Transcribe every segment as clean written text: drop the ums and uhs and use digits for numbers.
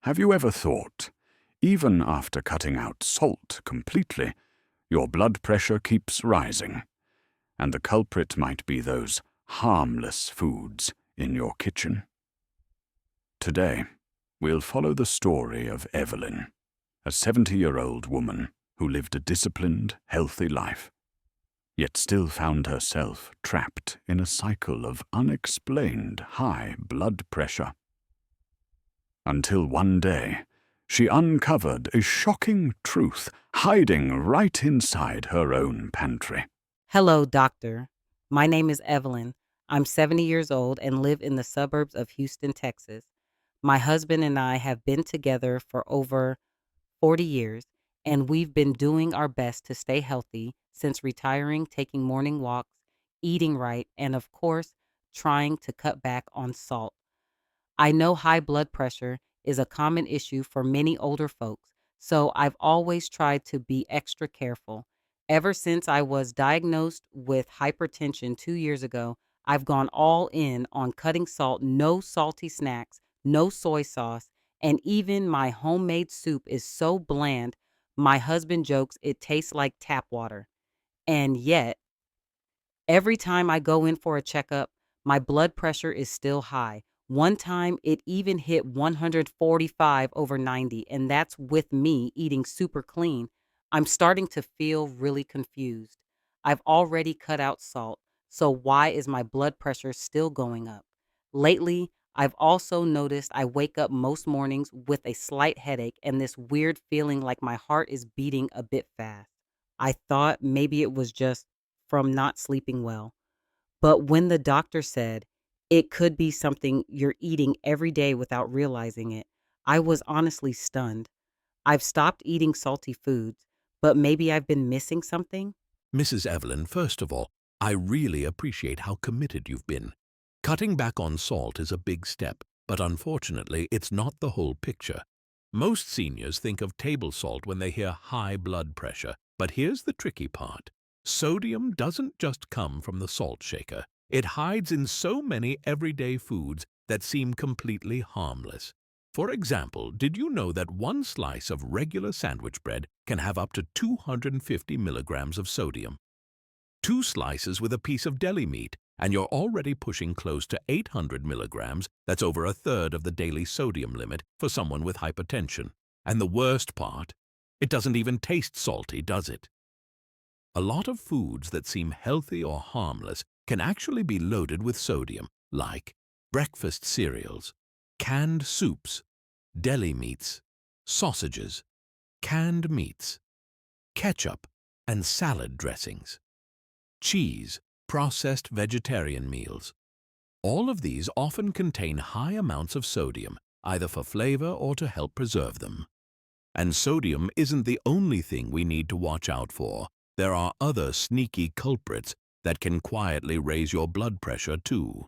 Have you ever thought, even after cutting out salt completely, your blood pressure keeps rising, and the culprit might be those harmless foods in your kitchen? Today, we'll follow the story of Evelyn, a 70-year-old woman who lived a disciplined, healthy life, yet still found herself trapped in a cycle of unexplained high blood pressure. Until one day, she uncovered a shocking truth hiding right inside her own pantry. Hello, doctor. My name is Evelyn. I'm 70 years old and live in the suburbs of Houston, Texas. My husband and I have been together for over 40 years, and we've been doing our best to stay healthy since retiring, taking morning walks, eating right, and of course, trying to cut back on salt. I know high blood pressure is a common issue for many older folks, so I've always tried to be extra careful. Ever since I was diagnosed with hypertension 2 years ago, I've gone all in on cutting salt, no salty snacks, no soy sauce, and even my homemade soup is so bland, my husband jokes it tastes like tap water. And yet, every time I go in for a checkup, my blood pressure is still high. One time it even hit 145 over 90, and that's with me eating super clean. I'm starting to feel really confused. I've already cut out salt, so why is my blood pressure still going up? Lately, I've also noticed I wake up most mornings with a slight headache and this weird feeling like my heart is beating a bit fast. I thought maybe it was just from not sleeping well. But when the doctor said it could be something you're eating every day without realizing it, I was honestly stunned. I've stopped eating salty foods, but maybe I've been missing something? Mrs. Evelyn, first of all, I really appreciate how committed you've been. Cutting back on salt is a big step, but unfortunately, it's not the whole picture. Most seniors think of table salt when they hear high blood pressure, but here's the tricky part. Sodium doesn't just come from the salt shaker. It hides in so many everyday foods that seem completely harmless. For example, did you know that one slice of regular sandwich bread can have up to 250 milligrams of sodium? Two slices with a piece of deli meat, and you're already pushing close to 800 milligrams. That's over a third of the daily sodium limit for someone with hypertension. And the worst part, it doesn't even taste salty, does it? A lot of foods that seem healthy or harmless can actually be loaded with sodium, like breakfast cereals, canned soups, deli meats, sausages, canned meats, ketchup and salad dressings, cheese, processed vegetarian meals. All of these often contain high amounts of sodium, either for flavor or to help preserve them. And sodium isn't the only thing we need to watch out for. There are other sneaky culprits that can quietly raise your blood pressure too.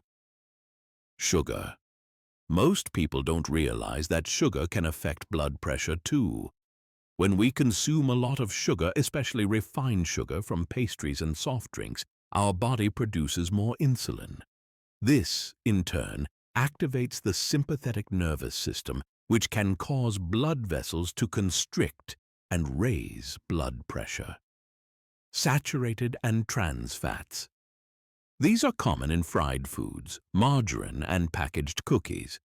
Sugar. Most people don't realize that sugar can affect blood pressure too. When we consume a lot of sugar, especially refined sugar from pastries and soft drinks, our body produces more insulin. This, in turn, activates the sympathetic nervous system, which can cause blood vessels to constrict and raise blood pressure. Saturated and trans fats. These are common in fried foods, margarine, and packaged cookies.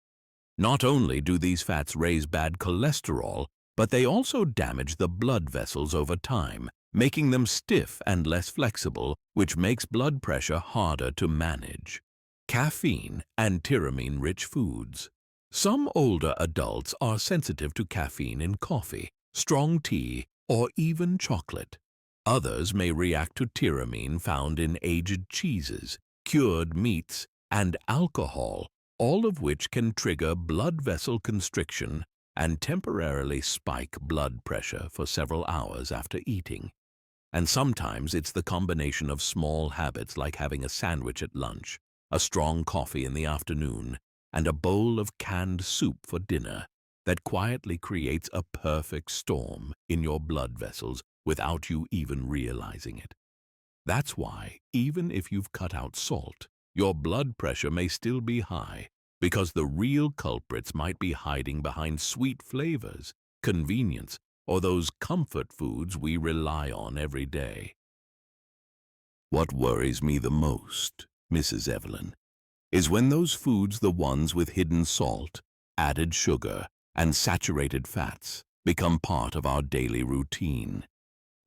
Not only do these fats raise bad cholesterol, but they also damage the blood vessels over time, making them stiff and less flexible, which makes blood pressure harder to manage. Caffeine and tyramine-rich foods. Some older adults are sensitive to caffeine in coffee, strong tea, or even chocolate. Others may react to tyramine found in aged cheeses, cured meats, and alcohol, all of which can trigger blood vessel constriction and temporarily spike blood pressure for several hours after eating. And sometimes it's the combination of small habits like having a sandwich at lunch, a strong coffee in the afternoon, and a bowl of canned soup for dinner that quietly creates a perfect storm in your blood vessels without you even realizing it. That's why, even if you've cut out salt, your blood pressure may still be high, because the real culprits might be hiding behind sweet flavors, convenience, or those comfort foods we rely on every day. What worries me the most, Mrs. Evelyn, is when those foods, the ones with hidden salt, added sugar, and saturated fats, become part of our daily routine,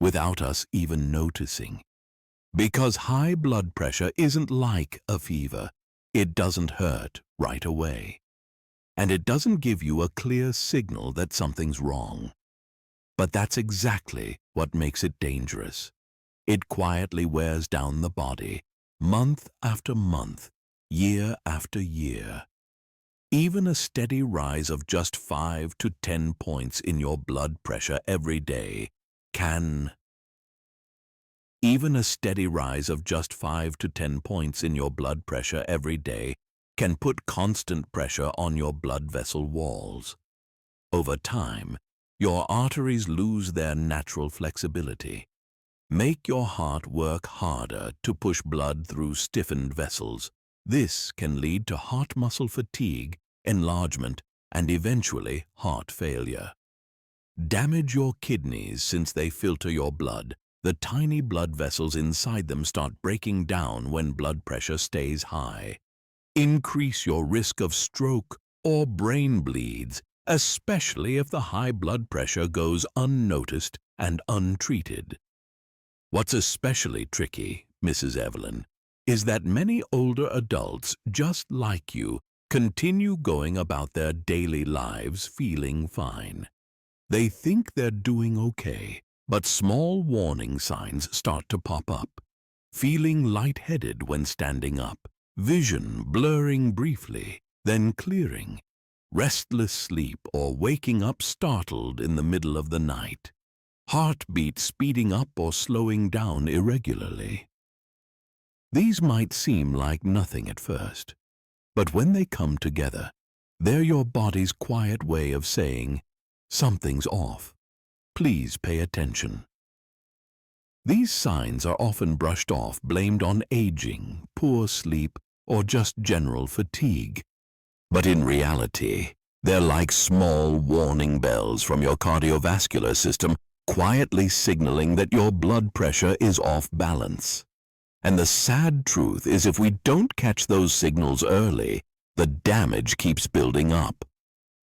without us even noticing. Because high blood pressure isn't like a fever. It doesn't hurt right away. And it doesn't give you a clear signal that something's wrong. But that's exactly what makes it dangerous. It quietly wears down the body, month after month, year after year. Even a steady rise of just 5 to 10 points in your blood pressure every day can Even a steady rise of just 5 to 10 points in your blood pressure every day can put constant pressure on your blood vessel walls. Over time, your arteries lose their natural flexibility. Make your heart work harder to push blood through stiffened vessels. This can lead to heart muscle fatigue, enlargement, and eventually heart failure. Damage your kidneys since they filter your blood. The tiny blood vessels inside them start breaking down when blood pressure stays high. Increase your risk of stroke or brain bleeds, especially if the high blood pressure goes unnoticed and untreated. What's especially tricky, Mrs. Evelyn, is that many older adults, just like you, continue going about their daily lives feeling fine. They think they're doing okay, but small warning signs start to pop up. Feeling lightheaded when standing up, vision blurring briefly, then clearing, restless sleep or waking up startled in the middle of the night, heartbeat speeding up or slowing down irregularly. These might seem like nothing at first, but when they come together, they're your body's quiet way of saying, "Something's off. Please pay attention." These signs are often brushed off, blamed on aging, poor sleep, or just general fatigue. But in reality, they're like small warning bells from your cardiovascular system, quietly signaling that your blood pressure is off balance. And the sad truth is, if we don't catch those signals early, the damage keeps building up.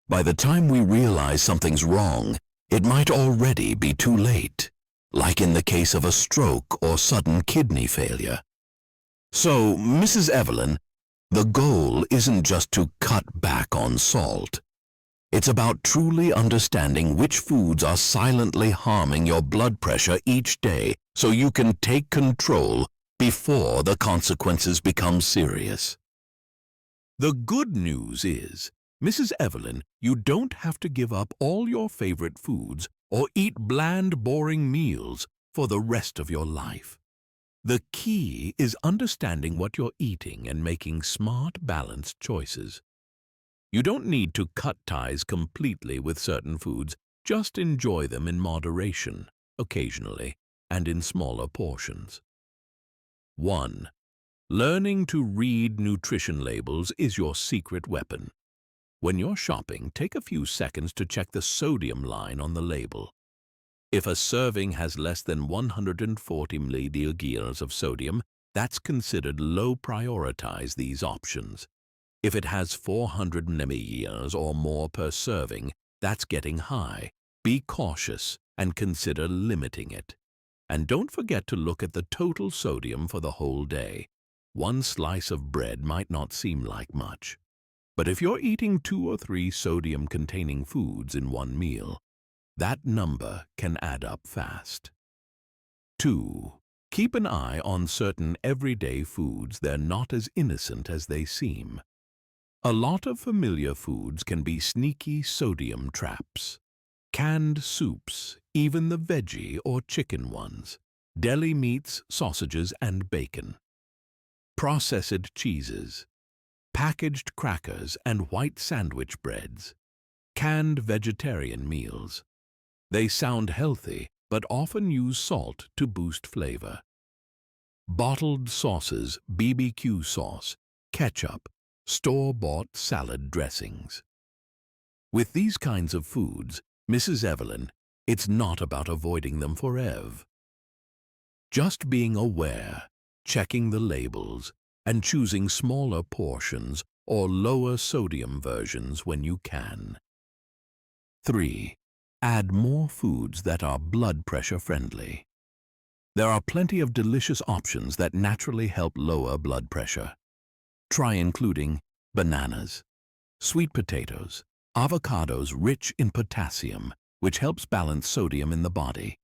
By the time we realize something's wrong, it might already be too late, like in the case of a stroke or sudden kidney failure. So, Mrs. Evelyn, the goal isn't just to cut back on salt. It's about truly understanding which foods are silently harming your blood pressure each day so you can take control before the consequences become serious. The good news is, Mrs. Evelyn, you don't have to give up all your favorite foods or eat bland, boring meals for the rest of your life. The key is understanding what you're eating and making smart, balanced choices. You don't need to cut ties completely with certain foods, just enjoy them in moderation, occasionally, and in smaller portions. 1. Learning to read nutrition labels is your secret weapon. When you're shopping, take a few seconds to check the sodium line on the label. If a serving has less than 140 mg of sodium, that's considered low. Prioritize these options. If it has 400 mg or more per serving, that's getting high. Be cautious and consider limiting it. And don't forget to look at the total sodium for the whole day. One slice of bread might not seem like much, but if you're eating 2 or 3 sodium-containing foods in one meal, that number can add up fast. 2. Keep an eye on certain everyday foods. They're not as innocent as they seem. A lot of familiar foods can be sneaky sodium traps. Canned soups, even the veggie or chicken ones, deli meats, sausages, and bacon. Processed cheeses, packaged crackers and white sandwich breads, canned vegetarian meals. They sound healthy, but often use salt to boost flavor. Bottled sauces, BBQ sauce, ketchup, store-bought salad dressings. With these kinds of foods, Mrs. Evelyn, it's not about avoiding them forever. Just being aware, checking the labels, and choosing smaller portions or lower sodium versions when you can. 3. Add more foods that are blood pressure friendly. There are plenty of delicious options that naturally help lower blood pressure. Try including bananas, sweet potatoes, avocados rich in potassium, which helps balance sodium in the body,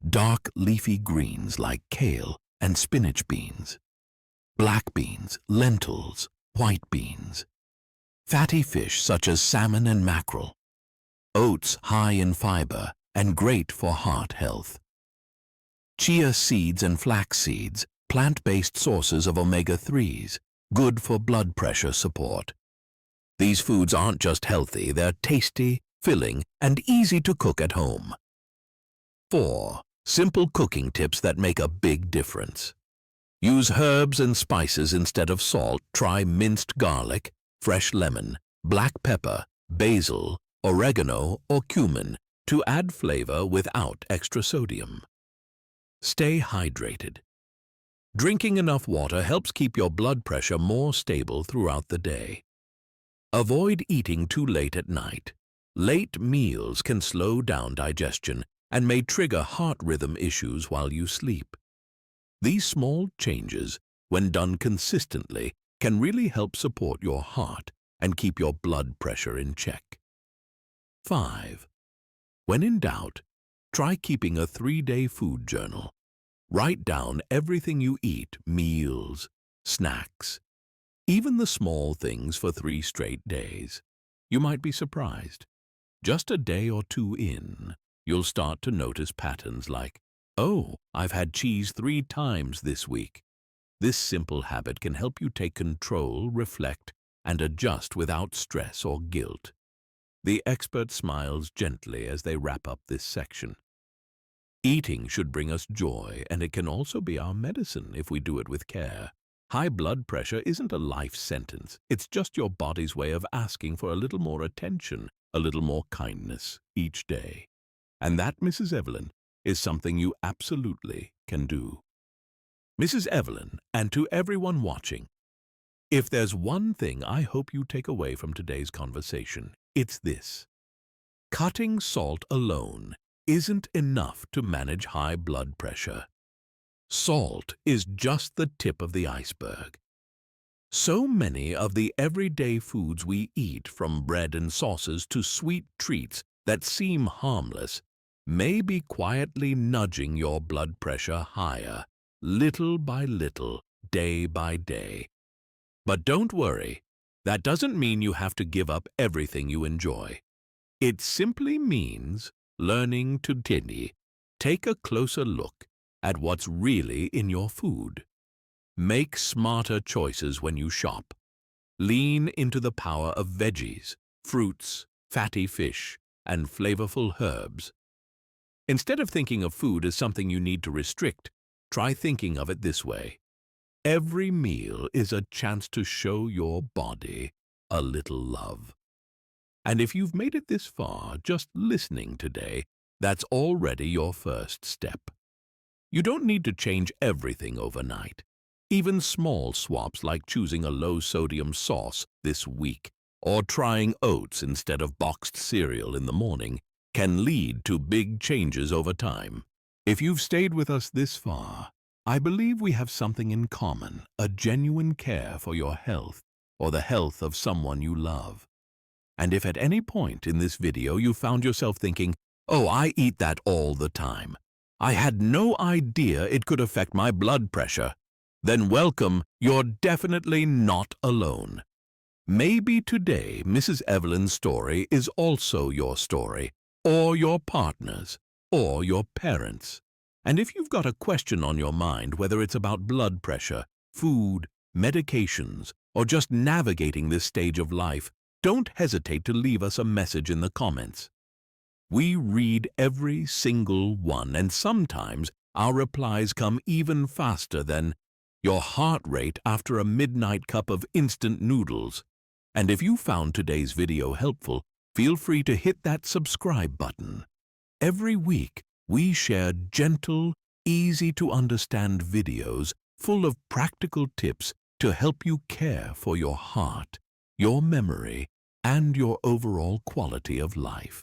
dark leafy greens like kale and spinach beans, black beans, lentils, white beans, fatty fish such as salmon and mackerel, oats high in fiber and great for heart health, chia seeds and flax seeds, plant-based sources of omega-3s, good for blood pressure support. These foods aren't just healthy, they're tasty, filling, and easy to cook at home. 4. Simple cooking tips that make a big difference. Use herbs and spices instead of salt. Try minced garlic, fresh lemon, black pepper, basil, oregano, or cumin to add flavor without extra sodium. Stay hydrated. Drinking enough water helps keep your blood pressure more stable throughout the day. Avoid eating too late at night. Late meals can slow down digestion and may trigger heart rhythm issues while you sleep. These small changes, when done consistently, can really help support your heart and keep your blood pressure in check. 5. When in doubt, try keeping a 3-day food journal. Write down everything you eat, meals, snacks, even the small things for 3 straight days. You might be surprised. Just a day or 2 in, you'll start to notice patterns like, oh, I've had cheese 3 times this week. This simple habit can help you take control, reflect, and adjust without stress or guilt. The expert smiles gently as they wrap up this section. Eating should bring us joy, and it can also be our medicine if we do it with care. High blood pressure isn't a life sentence. It's just your body's way of asking for a little more attention, a little more kindness each day. And that, Mrs. Evelyn, is something you absolutely can do. Mrs. Evelyn, and to everyone watching, if there's one thing I hope you take away from today's conversation, it's this. Cutting salt alone isn't enough to manage high blood pressure. Salt is just the tip of the iceberg. So many of the everyday foods we eat, from bread and sauces to sweet treats that seem harmless, may be quietly nudging your blood pressure higher, little by little, day by day. But don't worry, that doesn't mean you have to give up everything you enjoy. It simply means learning to take a closer look at what's really in your food. Make smarter choices when you shop. Lean into the power of veggies, fruits, fatty fish, and flavorful herbs. Instead of thinking of food as something you need to restrict, try thinking of it this way. Every meal is a chance to show your body a little love. And if you've made it this far, just listening today, that's already your first step. You don't need to change everything overnight. Even small swaps like choosing a low-sodium sauce this week or trying oats instead of boxed cereal in the morning can lead to big changes over time. If you've stayed with us this far, I believe we have something in common, a genuine care for your health or the health of someone you love. And if at any point in this video you found yourself thinking, oh, I eat that all the time, I had no idea it could affect my blood pressure, then welcome, you're definitely not alone. Maybe today Mrs. Evelyn's story is also your story, or your partner's, or your parents'. And if you've got a question on your mind, whether it's about blood pressure, food, medications, or just navigating this stage of life, don't hesitate to leave us a message in the comments. We read every single one, and sometimes our replies come even faster than, your heart rate after a midnight cup of instant noodles. And if you found today's video helpful, feel free to hit that subscribe button. Every week, we share gentle, easy-to-understand videos full of practical tips to help you care for your heart, your memory, and your overall quality of life.